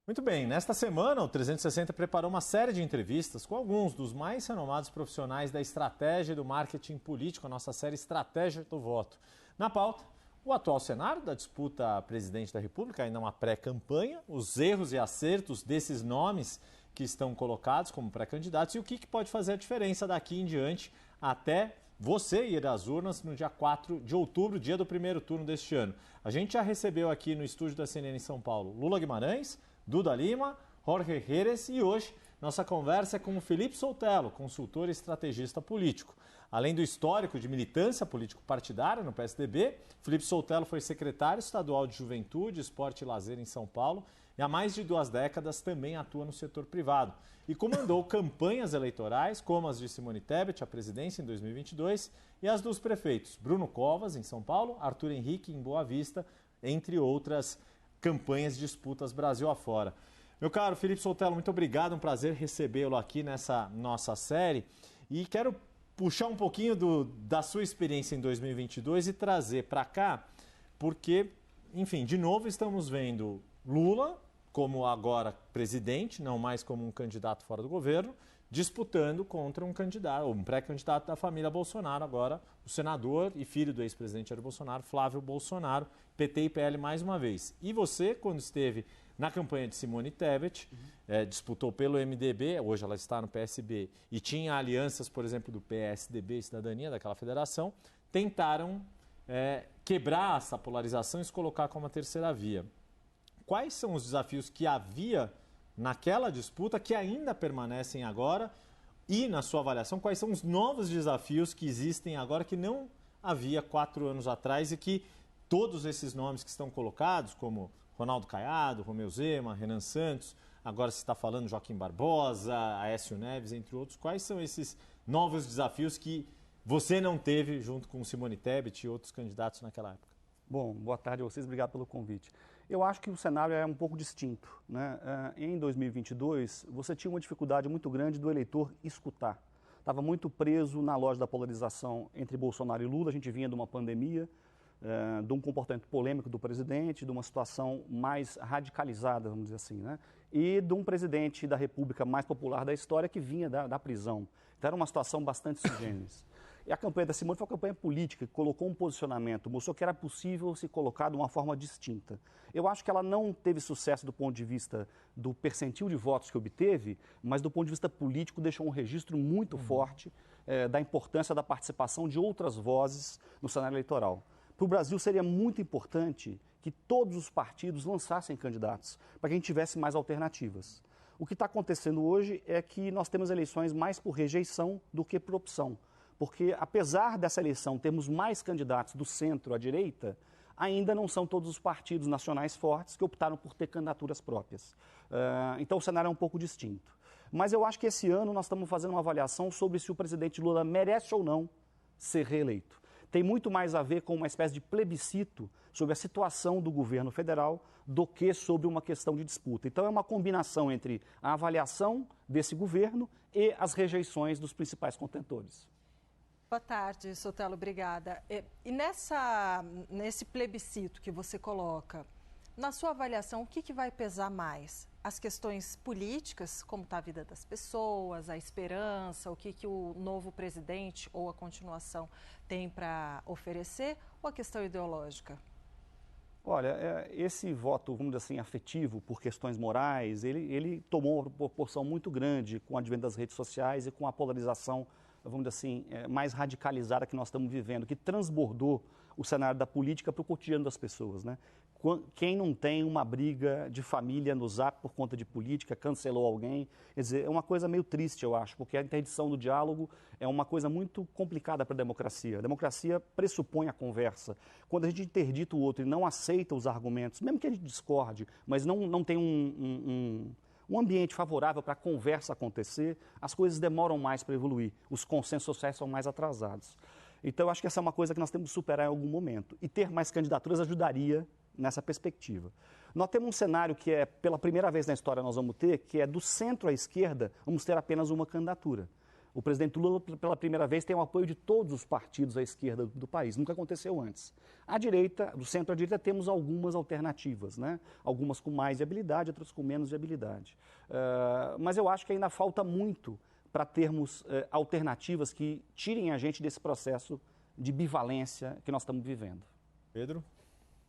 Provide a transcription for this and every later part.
Muito bem, nesta semana o 360 preparou uma série de entrevistas com alguns dos mais renomados profissionais da estratégia e do marketing político, a nossa série Estratégia do Voto. Na pauta, o atual cenário da disputa a presidente da República, ainda uma pré-campanha, os erros e acertos desses nomes que estão colocados como pré-candidatos e o que pode fazer a diferença daqui em diante até você ir às urnas no dia 4 de outubro, dia do primeiro turno deste ano. A gente já recebeu aqui no estúdio da CNN em São Paulo Lula Guimarães, Duda Lima, Jorge Jerez e hoje nossa conversa é com o Felipe Soltello, consultor e estrategista político. Além do histórico de militância político-partidária no PSDB, Felipe Soltello foi secretário estadual de Juventude, Esporte e Lazer em São Paulo e há mais de 2 décadas também atua no setor privado e comandou campanhas eleitorais como as de Simone Tebet, a presidência em 2022, e as dos prefeitos Bruno Covas, em São Paulo, Arthur Henrique, em Boa Vista, entre outras campanhas e disputas Brasil afora. Meu caro Felipe Soltello, muito obrigado, um prazer recebê-lo aqui nessa nossa série e quero puxar um pouquinho da sua experiência em 2022 e trazer para cá, porque, enfim, de novo estamos vendo Lula como agora presidente, não mais como um candidato fora do governo, disputando contra um candidato, um pré-candidato da família Bolsonaro, agora o senador e filho do ex-presidente Jair Bolsonaro, Flávio Bolsonaro, PT e PL mais uma vez. E você, quando esteve na campanha de Simone Tebet, disputou pelo MDB, hoje ela está no PSB, e tinha alianças, por exemplo, do PSDB e Cidadania, daquela federação, tentaram quebrar essa polarização e se colocar como a terceira via. Quais são os desafios que havia naquela disputa que ainda permanecem agora e, na sua avaliação, quais são os novos desafios que existem agora que não havia 4 anos atrás e que todos esses nomes que estão colocados, como Ronaldo Caiado, Romeu Zema, Renan Santos, agora se está falando Joaquim Barbosa, Aécio Neves, entre outros, quais são esses novos desafios que você não teve junto com Simone Tebet e outros candidatos naquela época? Bom, boa tarde a vocês, obrigado pelo convite. Eu acho que o cenário é um pouco distinto, né? Em 2022, você tinha uma dificuldade muito grande do eleitor escutar. Estava muito preso na loja da polarização entre Bolsonaro e Lula, a gente vinha de uma pandemia, de um comportamento polêmico do presidente, de uma situação mais radicalizada, vamos dizer assim, né? E de um presidente da República mais popular da história que vinha da prisão. Então era uma situação bastante sui generis. E a campanha da Simone foi uma campanha política que colocou um posicionamento, mostrou que era possível se colocar de uma forma distinta. Eu acho que ela não teve sucesso do ponto de vista do percentil de votos que obteve, mas do ponto de vista político deixou um registro muito forte da importância da participação de outras vozes no cenário eleitoral. Para o Brasil seria muito importante que todos os partidos lançassem candidatos, para que a gente tivesse mais alternativas. O que está acontecendo hoje é que nós temos eleições mais por rejeição do que por opção. Porque, apesar dessa eleição termos mais candidatos do centro à direita, ainda não são todos os partidos nacionais fortes que optaram por ter candidaturas próprias. Então o cenário é um pouco distinto. Mas eu acho que esse ano nós estamos fazendo uma avaliação sobre se o presidente Lula merece ou não ser reeleito. Tem muito mais a ver com uma espécie de plebiscito sobre a situação do governo federal do que sobre uma questão de disputa. Então é uma combinação entre a avaliação desse governo e as rejeições dos principais contendores. Boa tarde, Soltello, obrigada. E nesse plebiscito que você coloca, na sua avaliação, o que vai pesar mais? As questões políticas, como está a vida das pessoas, a esperança, o que o novo presidente ou a continuação tem para oferecer, ou a questão ideológica? Olha, esse voto, vamos dizer assim, afetivo por questões morais, ele tomou uma proporção muito grande com o advento das redes sociais e com a polarização, vamos dizer assim, mais radicalizada que nós estamos vivendo, que transbordou o cenário da política para o cotidiano das pessoas, né? Quem não tem uma briga de família no Zap por conta de política, cancelou alguém, quer dizer, é uma coisa meio triste, eu acho, porque a interdição do diálogo é uma coisa muito complicada para a democracia. A democracia pressupõe a conversa. Quando a gente interdita o outro e não aceita os argumentos, mesmo que a gente discorde, mas não tem um ambiente favorável para a conversa acontecer, as coisas demoram mais para evoluir, os consensos sociais são mais atrasados. Então, eu acho que essa é uma coisa que nós temos que superar em algum momento. E ter mais candidaturas ajudaria nessa perspectiva. Nós temos um cenário que é, pela primeira vez na história nós vamos ter, que é do centro à esquerda, vamos ter apenas uma candidatura. O presidente Lula, pela primeira vez, tem o apoio de todos os partidos à esquerda do país. Nunca aconteceu antes. À direita, do centro à direita, temos algumas alternativas, né? Algumas com mais viabilidade, outras com menos viabilidade. Mas eu acho que ainda falta muito para termos alternativas que tirem a gente desse processo de bivalência que nós estamos vivendo. Pedro?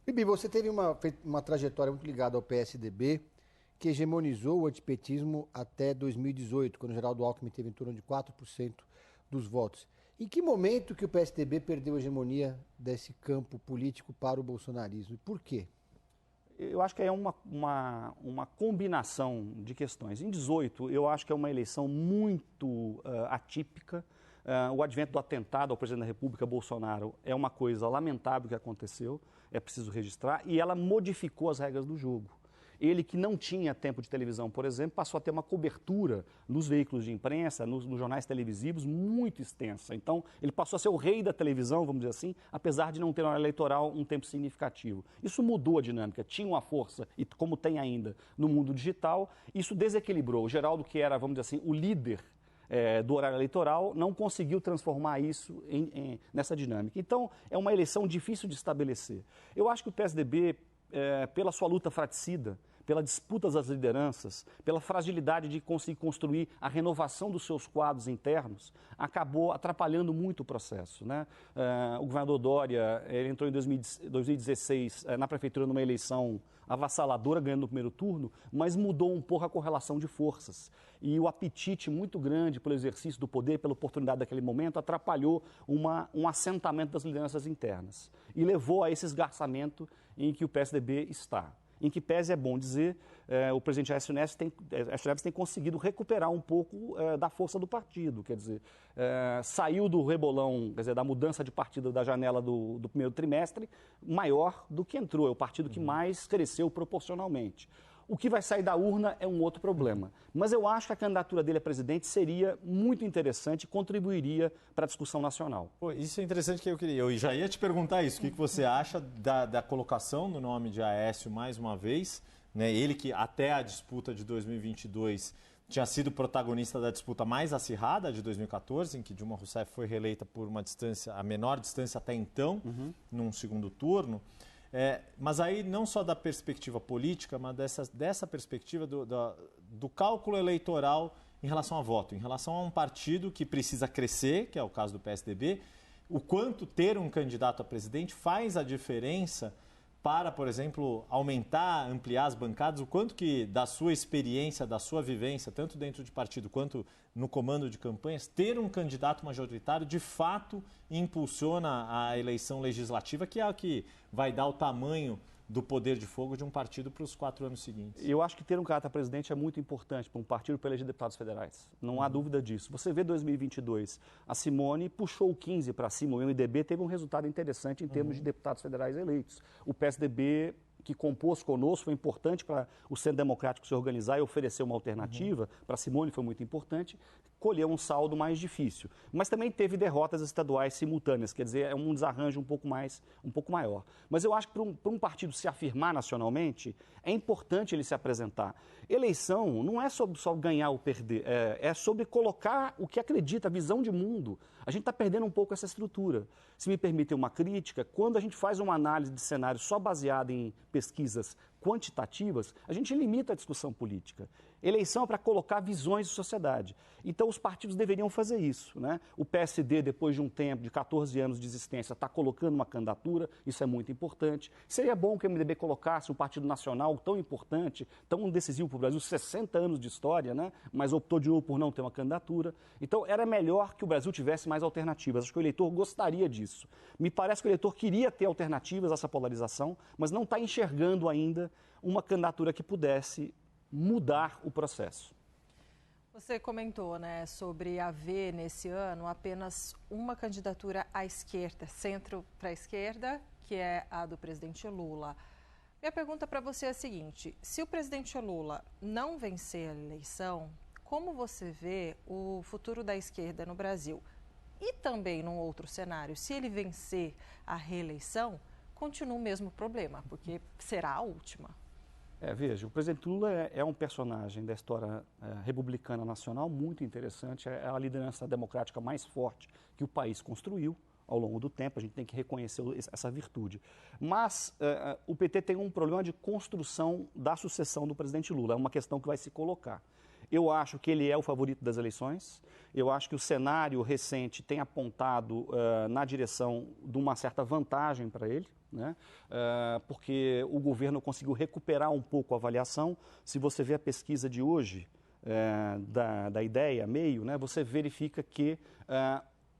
Bibi, você teve uma trajetória muito ligada ao PSDB, que hegemonizou o antipetismo até 2018, quando o Geraldo Alckmin teve em torno de 4% dos votos. Em que momento que o PSDB perdeu a hegemonia desse campo político para o bolsonarismo? E por quê? Eu acho que é uma combinação de questões. Em 2018, eu acho que é uma eleição muito atípica. O advento do atentado ao presidente da República, Bolsonaro, é uma coisa lamentável que aconteceu, é preciso registrar, e ela modificou as regras do jogo. Ele, que não tinha tempo de televisão, por exemplo, passou a ter uma cobertura nos veículos de imprensa, nos jornais televisivos, muito extensa. Então, ele passou a ser o rei da televisão, vamos dizer assim, apesar de não ter na hora eleitoral um tempo significativo. Isso mudou a dinâmica, tinha uma força, e como tem ainda no mundo digital, isso desequilibrou. O Geraldo, que era, vamos dizer assim, o líder do horário eleitoral, não conseguiu transformar isso nessa dinâmica. Então, é uma eleição difícil de estabelecer. Eu acho que o PSDB, pela sua luta fratricida, pela disputa das lideranças, pela fragilidade de conseguir construir a renovação dos seus quadros internos, acabou atrapalhando muito o processo, né? O governador Dória, ele entrou em 2016 na prefeitura numa eleição avassaladora, ganhando no primeiro turno, mas mudou um pouco a correlação de forças. E o apetite muito grande pelo exercício do poder, pela oportunidade daquele momento, atrapalhou um assentamento das lideranças internas e levou a esse esgarçamento em que o PSDB está. Em que pese é bom dizer, o presidente Aécio Neves tem conseguido recuperar um pouco da força do partido, quer dizer, saiu do rebolão, quer dizer, da mudança de partido da janela do primeiro trimestre, maior do que entrou, é o partido que mais cresceu proporcionalmente. O que vai sair da urna é um outro problema. Mas eu acho que a candidatura dele a presidente seria muito interessante e contribuiria para a discussão nacional. Pô, isso é interessante que eu já ia te perguntar isso. O que você acha da colocação do nome de Aécio mais uma vez? Né? Ele que até a disputa de 2022 tinha sido protagonista da disputa mais acirrada de 2014, em que Dilma Rousseff foi reeleita por uma distância, a menor distância até então, num segundo turno. Mas aí não só da perspectiva política, mas dessa perspectiva do cálculo eleitoral em relação a voto, em relação a um partido que precisa crescer, que é o caso do PSDB, o quanto ter um candidato a presidente faz a diferença para, por exemplo, aumentar, ampliar as bancadas, o quanto que da sua experiência, da sua vivência, tanto dentro de partido quanto no comando de campanhas, ter um candidato majoritário de fato impulsiona a eleição legislativa, que é o que vai dar o tamanho do poder de fogo de um partido para os 4 anos seguintes. Eu acho que ter um candidato a presidente é muito importante para um partido para eleger deputados federais. Não há dúvida disso. Você vê 2022, a Simone puxou o 15 para cima, o MDB teve um resultado interessante em termos de deputados federais eleitos. O PSDB, que compôs conosco, foi importante para o Centro Democrático se organizar e oferecer uma alternativa. Para a Simone foi muito importante, colheu um saldo mais difícil. Mas também teve derrotas estaduais simultâneas, quer dizer, é um desarranjo um pouco maior. Mas eu acho que para um partido se afirmar nacionalmente, é importante ele se apresentar. Eleição não é sobre só ganhar ou perder, é sobre colocar o que acredita, a visão de mundo. A gente está perdendo um pouco essa estrutura. Se me permitem uma crítica, quando a gente faz uma análise de cenário só baseada em pesquisas quantitativas, a gente limita a discussão política. Eleição é para colocar visões de sociedade. Então, os partidos deveriam fazer isso, né? O PSD, depois de um tempo, de 14 anos de existência, está colocando uma candidatura, isso é muito importante. Seria bom que o MDB colocasse um partido nacional tão importante, tão decisivo para o Brasil, 60 anos de história, né? Mas optou de novo por não ter uma candidatura. Então, era melhor que o Brasil tivesse mais alternativas. Acho que o eleitor gostaria disso. Me parece que o eleitor queria ter alternativas a essa polarização, mas não está enxergando ainda uma candidatura que pudesse mudar o processo. Você comentou, né, sobre haver nesse ano apenas uma candidatura à esquerda, centro para a esquerda, que é a do presidente Lula. Minha pergunta para você é a seguinte: se o presidente Lula não vencer a eleição, como você vê o futuro da esquerda no Brasil? E também num outro cenário, se ele vencer a reeleição, continua o mesmo problema, porque será a última. Veja, o presidente Lula é um personagem da história republicana nacional muito interessante, é a liderança democrática mais forte que o país construiu ao longo do tempo, a gente tem que reconhecer essa virtude. Mas o PT tem um problema de construção da sucessão do presidente Lula, é uma questão que vai se colocar. Eu acho que ele é o favorito das eleições, eu acho que o cenário recente tem apontado na direção de uma certa vantagem para ele, né? Porque o governo conseguiu recuperar um pouco a avaliação. Se você vê a pesquisa de hoje, da Ideia, meio, né, você verifica que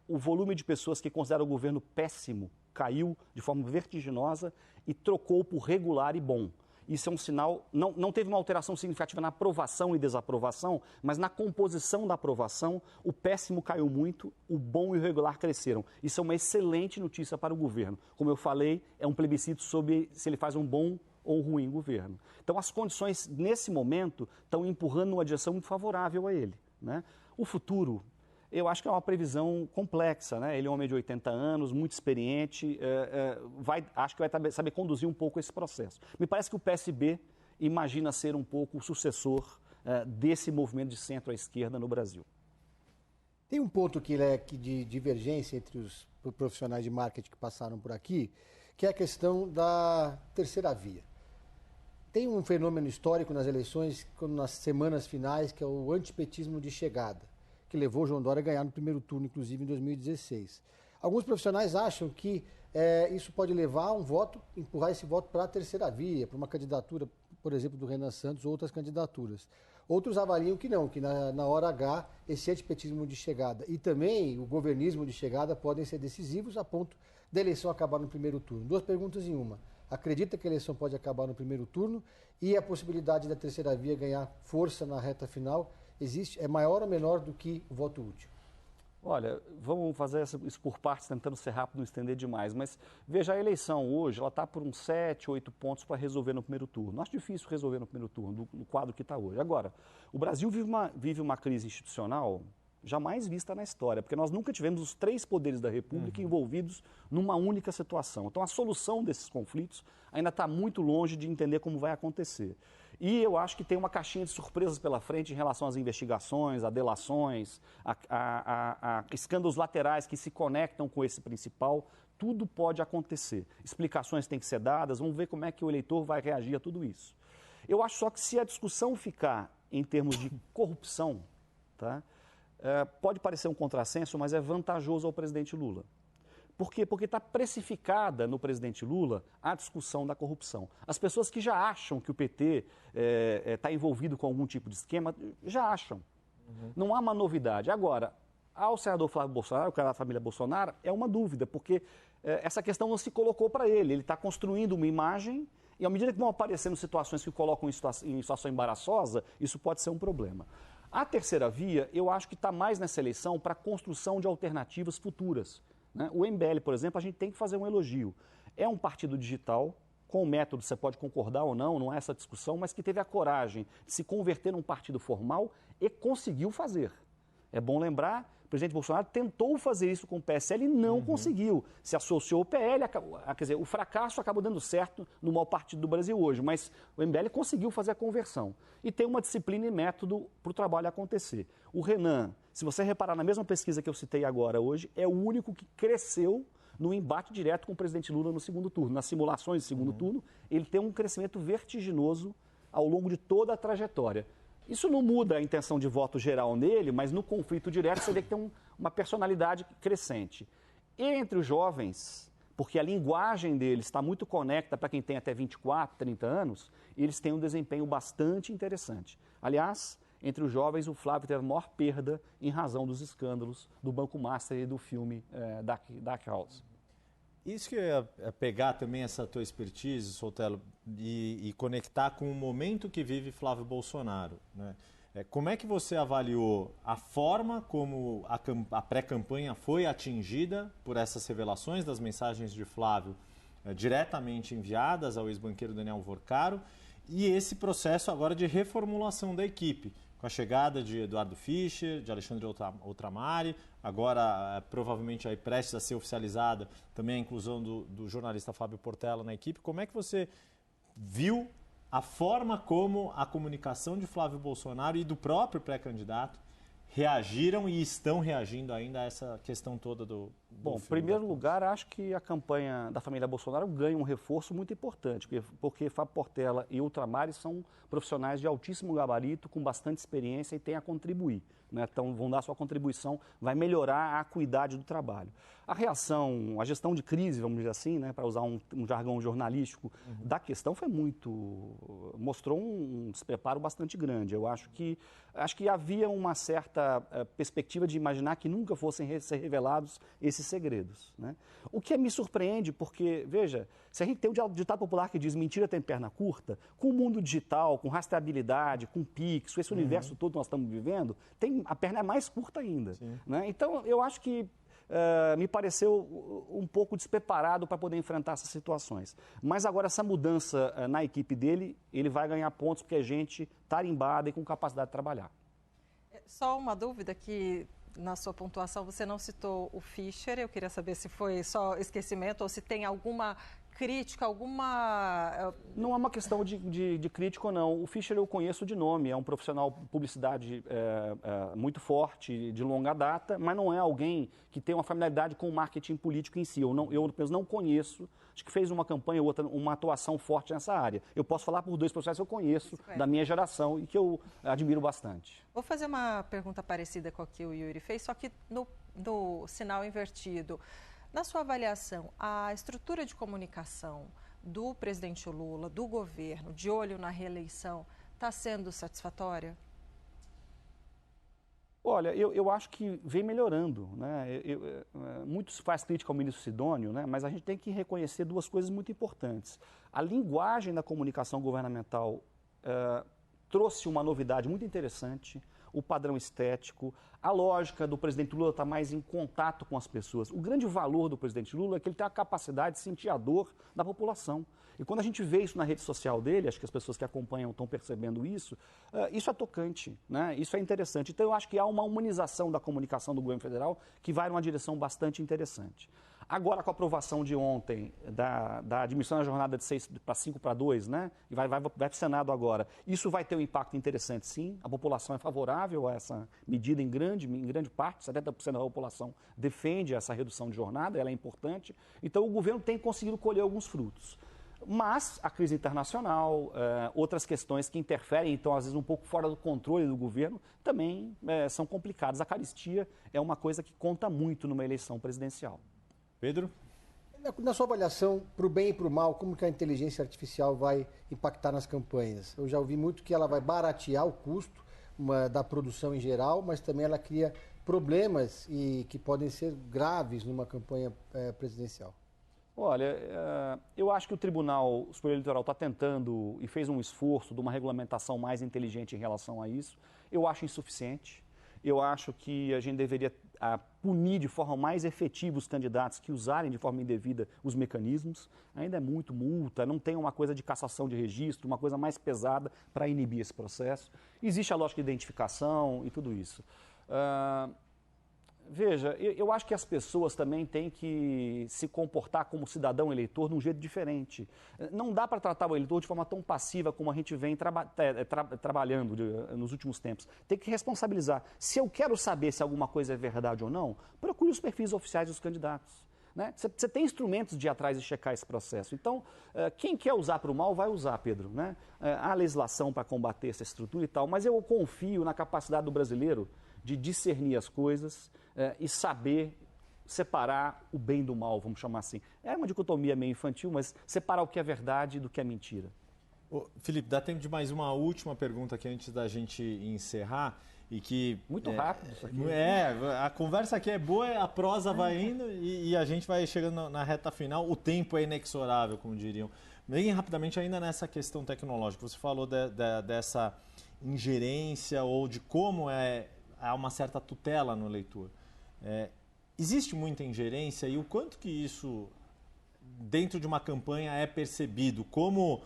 o volume de pessoas que consideram o governo péssimo caiu de forma vertiginosa e trocou por regular e bom. Isso é um sinal, não teve uma alteração significativa na aprovação e desaprovação, mas na composição da aprovação, o péssimo caiu muito, o bom e o regular cresceram. Isso é uma excelente notícia para o governo. Como eu falei, é um plebiscito sobre se ele faz um bom ou ruim governo. Então, as condições, nesse momento, estão empurrando numa direção muito favorável a ele, né? O futuro, eu acho que é uma previsão complexa, né? Ele é um homem de 80 anos, muito experiente, acho que vai saber conduzir um pouco esse processo. Me parece que o PSB imagina ser um pouco o sucessor desse movimento de centro à esquerda no Brasil. Tem um ponto de divergência entre os profissionais de marketing que passaram por aqui, que é a questão da terceira via. Tem um fenômeno histórico nas eleições, nas semanas finais, que é o antipetismo de chegada, que levou o João Dória a ganhar no primeiro turno, inclusive em 2016. Alguns profissionais acham que isso pode levar empurrar esse voto para a terceira via, para uma candidatura, por exemplo, do Renan Santos ou outras candidaturas. Outros avaliam que não, que na hora H, esse antipetismo de chegada e também o governismo de chegada podem ser decisivos a ponto da eleição acabar no primeiro turno. Duas perguntas em uma. Acredita que a eleição pode acabar no primeiro turno e a possibilidade da terceira via ganhar força na reta final é maior ou menor do que o voto útil? Olha, vamos fazer isso por partes, tentando ser rápido, não estender demais, mas veja, a eleição hoje, ela está por uns 7, 8 pontos para resolver no primeiro turno. Acho difícil resolver no primeiro turno, no quadro que está hoje. Agora, o Brasil vive uma crise institucional jamais vista na história, porque nós nunca tivemos os 3 poderes da República envolvidos numa única situação. Então, a solução desses conflitos ainda está muito longe de entender como vai acontecer. E eu acho que tem uma caixinha de surpresas pela frente em relação às investigações, a delações, a escândalos laterais que se conectam com esse principal. Tudo pode acontecer. Explicações têm que ser dadas, vamos ver como é que o eleitor vai reagir a tudo isso. Eu acho só que se a discussão ficar em termos de corrupção, tá? Pode parecer um contrassenso, mas é vantajoso ao presidente Lula. Por quê? Porque está precificada no presidente Lula a discussão da corrupção. As pessoas que já acham que o PT está envolvido com algum tipo de esquema, já acham. Não há uma novidade. Agora, ao senador Flávio Bolsonaro, o cara da família Bolsonaro, é uma dúvida, porque essa questão não se colocou para ele. Ele está construindo uma imagem e, à medida que vão aparecendo situações que o colocam em situação embaraçosa, isso pode ser um problema. A terceira via, eu acho que está mais nessa eleição para a construção de alternativas futuras. Né? O MBL, por exemplo, a gente tem que fazer um elogio. É um partido digital, com o método você pode concordar ou não é essa discussão, mas que teve a coragem de se converter num partido formal e conseguiu fazer. É bom lembrar, o presidente Bolsonaro tentou fazer isso com o PSL e não conseguiu. Se associou ao PL, quer dizer, o fracasso acabou dando certo no maior partido do Brasil hoje, mas o MBL conseguiu fazer a conversão. E tem uma disciplina e método para o trabalho acontecer. O Renan, se você reparar na mesma pesquisa que eu citei agora hoje, é o único que cresceu no embate direto com o presidente Lula no segundo turno. Nas simulações de segundo turno, ele tem um crescimento vertiginoso ao longo de toda a trajetória. Isso não muda a intenção de voto geral nele, mas no conflito direto você vê que tem uma personalidade crescente. Entre os jovens, porque a linguagem deles está muito conecta para quem tem até 24, 30 anos, eles têm um desempenho bastante interessante. Aliás, entre os jovens, o Flávio teve a maior perda em razão dos escândalos do Banco Master e do filme Dark House. Isso que eu ia pegar também essa tua expertise, Sotelo, e conectar com o momento que vive Flávio Bolsonaro, né? Como é que você avaliou a forma como a pré-campanha foi atingida por essas revelações das mensagens de Flávio diretamente enviadas ao ex-banqueiro Daniel Vorcaro e esse processo agora de reformulação da equipe, com a chegada de Eduardo Fischer, de Alexandre Outramari, agora provavelmente aí prestes a ser oficializada também a inclusão do jornalista Fábio Portela na equipe. Como é que você viu a forma como a comunicação de Flávio Bolsonaro e do próprio pré-candidato reagiram e estão reagindo ainda a essa questão toda do Bom, em primeiro lugar, acho que a campanha da família Bolsonaro ganha um reforço muito importante, porque Fábio Portela e Ultramares são profissionais de altíssimo gabarito, com bastante experiência e têm a contribuir. Né? Então, vão dar sua contribuição, vai melhorar a acuidade do trabalho. A reação, a gestão de crise, vamos dizer assim, né, para usar um jargão jornalístico, da questão foi mostrou um despreparo bastante grande. Eu acho que havia uma certa perspectiva de imaginar que nunca fossem ser revelados esses segredos. Né? O que me surpreende, porque, veja, se a gente tem um ditado popular que diz mentira tem perna curta, com o mundo digital, com rastreabilidade, com Pix, com esse universo todo que nós estamos vivendo, a perna é mais curta ainda. Né? Então, eu acho que me pareceu um pouco despreparado para poder enfrentar essas situações. Mas agora, essa mudança na equipe dele, ele vai ganhar pontos porque é gente tarimbada e com capacidade de trabalhar. Só uma dúvida que, na sua pontuação, você não citou o Fischer. Eu queria saber se foi só esquecimento ou se tem alguma crítica, alguma... Não é uma questão de crítica ou não. O Fischer eu conheço de nome, é um profissional de publicidade muito forte, de longa data, mas não é alguém que tem uma familiaridade com o marketing político em si. Eu não conheço, acho que fez uma campanha ou outra, uma atuação forte nessa área. Eu posso falar por dois profissionais que eu conheço, da minha geração e que eu admiro bastante. Vou fazer uma pergunta parecida com a que o Yuri fez, só que no sinal invertido. Na sua avaliação, a estrutura de comunicação do presidente Lula, do governo, de olho na reeleição, está sendo satisfatória? Olha, eu acho que vem melhorando. Né? Muitos fazem crítica ao ministro Sidônio, né? Mas a gente tem que reconhecer duas coisas muito importantes. A linguagem da comunicação governamental trouxe uma novidade muito interessante, o padrão estético, a lógica do presidente Lula estar mais em contato com as pessoas. O grande valor do presidente Lula é que ele tem a capacidade de sentir a dor da população. E quando a gente vê isso na rede social dele, acho que as pessoas que acompanham estão percebendo isso, isso é tocante, né? Isso é interessante. Então eu acho que há uma humanização da comunicação do governo federal que vai numa direção bastante interessante. Agora, com a aprovação de ontem da diminuição da jornada de 6 para 5 para 2, né? E vai para o Senado agora. Isso vai ter um impacto interessante, sim. A população é favorável a essa medida em grande parte. 70% da população defende essa redução de jornada, ela é importante. Então, o governo tem conseguido colher alguns frutos. Mas a crise internacional, outras questões que interferem, então, às vezes, um pouco fora do controle do governo, também são complicadas. A carestia é uma coisa que conta muito numa eleição presidencial. Pedro? Na sua avaliação, para o bem e para o mal, como que a inteligência artificial vai impactar nas campanhas? Eu já ouvi muito que ela vai baratear o custo da produção em geral, mas também ela cria problemas que podem ser graves numa campanha presidencial. Olha, eu acho que o Tribunal Superior Eleitoral está tentando e fez um esforço de uma regulamentação mais inteligente em relação a isso. Eu acho insuficiente. Eu acho que a gente deveria punir de forma mais efetiva os candidatos que usarem de forma indevida os mecanismos. Ainda é muito multa, não tem uma coisa de cassação de registro, uma coisa mais pesada para inibir esse processo. Existe a lógica de identificação e tudo isso. Veja, eu acho que as pessoas também têm que se comportar como cidadão eleitor de um jeito diferente. Não dá para tratar o eleitor de forma tão passiva como a gente vem trabalhando nos últimos tempos. Tem que responsabilizar. Se eu quero saber se alguma coisa é verdade ou não, procure os perfis oficiais dos candidatos. Né? Você tem instrumentos de ir atrás e checar esse processo. Então, quem quer usar para o mal, vai usar, Pedro. Né? Há legislação para combater essa estrutura e tal, mas eu confio na capacidade do brasileiro de discernir as coisas e saber separar o bem do mal, vamos chamar assim. É uma dicotomia meio infantil, mas separar o que é verdade do que é mentira. Felipe, dá tempo de mais uma última pergunta aqui antes da gente encerrar. E que, muito rápido isso aqui. A conversa aqui é boa, a prosa vai indo e a gente vai chegando na reta final. O tempo é inexorável, como diriam. Bem rapidamente, ainda nessa questão tecnológica, você falou dessa ingerência ou de como há uma certa tutela no eleitor. Existe muita ingerência e o quanto que isso, dentro de uma campanha, é percebido? Como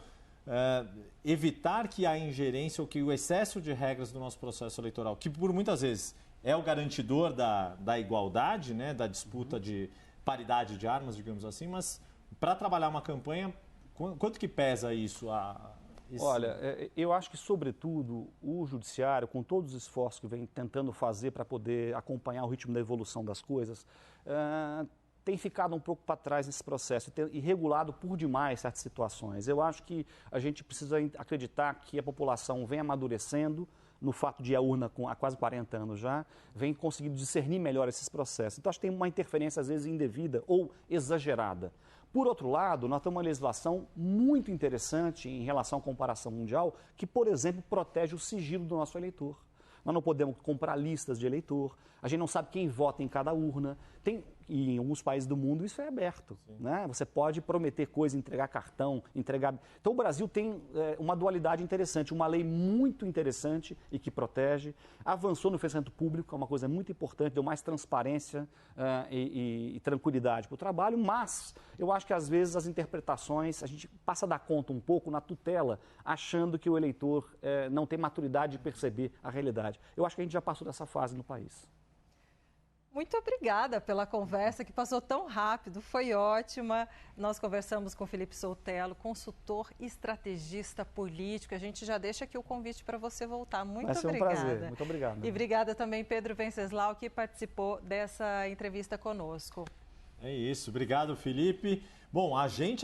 evitar que a ingerência ou que o excesso de regras do nosso processo eleitoral, que por muitas vezes é o garantidor da igualdade, né, da disputa de paridade de armas, digamos assim, mas para trabalhar uma campanha, quanto que pesa isso? Olha, eu acho que, sobretudo, o judiciário, com todos os esforços que vem tentando fazer para poder acompanhar o ritmo da evolução das coisas, tem ficado um pouco para trás nesse processo e regulado por demais certas situações. Eu acho que a gente precisa acreditar que a população vem amadurecendo no fato de ir à urna há quase 40 anos já, vem conseguindo discernir melhor esses processos. Então, acho que tem uma interferência, às vezes, indevida ou exagerada. Por outro lado, nós temos uma legislação muito interessante em relação à comparação mundial, que, por exemplo, protege o sigilo do nosso eleitor. Nós não podemos comprar listas de eleitor, a gente não sabe quem vota em cada urna. E em alguns países do mundo isso é aberto, né? Você pode prometer coisa, entregar cartão, entregar... Então o Brasil tem uma dualidade interessante, uma lei muito interessante e que protege. Avançou no financiamento público, que é uma coisa muito importante, deu mais transparência e tranquilidade para o trabalho, mas eu acho que às vezes as interpretações, a gente passa a dar conta um pouco na tutela, achando que o eleitor não tem maturidade de perceber a realidade. Eu acho que a gente já passou dessa fase no país. Muito obrigada pela conversa, que passou tão rápido, foi ótima. Nós conversamos com Felipe Sotelo, consultor e estrategista político. A gente já deixa aqui o convite para você voltar. Muito obrigada. Vai ser um prazer. Muito obrigado. E obrigada também, Pedro Venceslau, que participou dessa entrevista conosco. É isso. Obrigado, Felipe. Bom, a gente